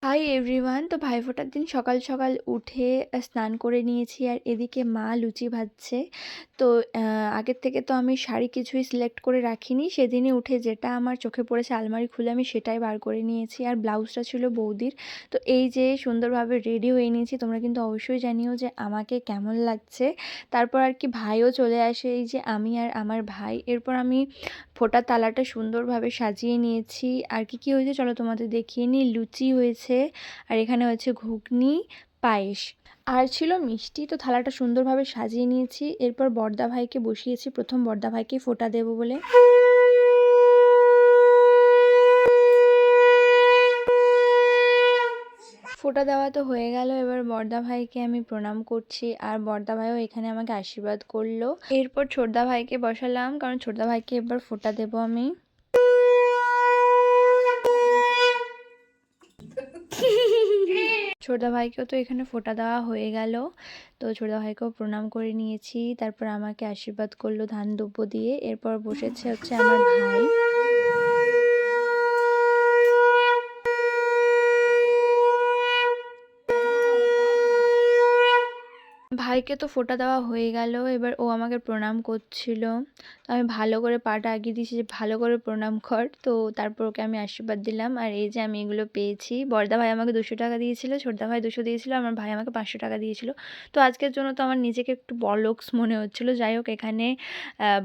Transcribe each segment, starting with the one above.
Hi everyone. তো ভাইফোঁটার দিন সকাল সকাল উঠে স্নান করে নিয়েছি, আর এদিকে মা লুচি ভাজছে। তো আগের থেকে তো আমি শাড়ি কিছুই সিলেক্ট করে রাখিনি, সেদিনই উঠে যেটা আমার চোখে পড়েছে আলমারি খুলে আমি সেটাই বার করে নিয়েছি, আর ব্লাউজটা ছিল বৌদির। তো এই যে সুন্দরভাবে রেডি হয়ে নিয়েছি, তোমরা কিন্তু অবশ্যই জানিও যে আমাকে কেমন লাগছে। তারপর আর কি ভাইও চলে আসে, এই যে আমি আর আমার ভাই। এরপর আমি ফোঁটার তালাটা সুন্দরভাবে সাজিয়ে নিয়েছি। আর কি কি হয়েছে চলো তোমাদের দেখিয়ে নিই। লুচি হয়েছে, আর এখানে হচ্ছে ঘুগনি, পায়েস, আর ছিল মিষ্টি। তো থালাটা সুন্দরভাবে সাজিয়ে নিয়েছি। এরপর বড়দা ভাইকে বসিয়েছি, প্রথম বড়দা ভাইকে ফোঁটা দেব বলে। ফোঁটা দেওয়া তো হয়ে গেল, এবার বড়দা ভাইকে আমি প্রণাম করছি, আর বড়দা ভাইও এখানে আমাকে আশীর্বাদ করলো। এরপর ছোটদা ভাইকে বসালাম, কারণ ছোটদা ভাইকে এবার ফোঁটা দেব আমি। ছোটদা ভাইকেও তো এখানে ফোঁটা দেওয়া হয়ে গেল। তো ছোটদা ভাইকেও প্রণাম করে নিয়েছি, তারপর আমাকে আশীর্বাদ করলো ধান দ্রব্য দিয়ে। এরপর বসেছে হচ্ছে আমার ভাই। ভাইকে তো ফোঁটা দেওয়া হয়ে গেল, এবার ও আমাকে প্রণাম করছিল। তো আমি ভালো করে পাটা এগিয়ে দিয়েছি যে ভালো করে প্রণাম কর। তো তারপর ওকে আমি আশীর্বাদ দিলাম, আর এই যে আমি এগুলো পেয়েছি। বড়দা ভাই আমাকে 200 টাকা দিয়েছিল, ছোটদা ভাই 200 দিয়েছিল, আমার ভাই আমাকে 500 টাকা দিয়েছিল। তো আজকের জন্য তো আমার নিজেকে একটু বড়লোকস মনে হচ্ছিলো। যাই হোক, এখানে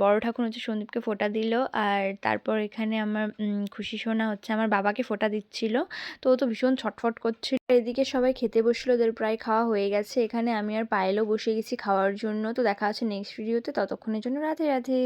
বড় ঠাকুর হচ্ছে সন্দীপকে ফোঁটা দিল, আর তারপর এখানে আমার খুশি সোনা হচ্ছে আমার বাবাকে ফোঁটা দিচ্ছিল। তো ও তো ভীষণ ছটফট করছিল। এদিকে সবাই খেতে বসলো, ওদের প্রায় খাওয়া হয়ে গেছে। এখানে আমি আর পায়েলও বসে গেছি খাওয়ার জন্য। তো দেখা হচ্ছে নেক্সট ভিডিওতে, ততক্ষণের জন্য রাধে রাধে।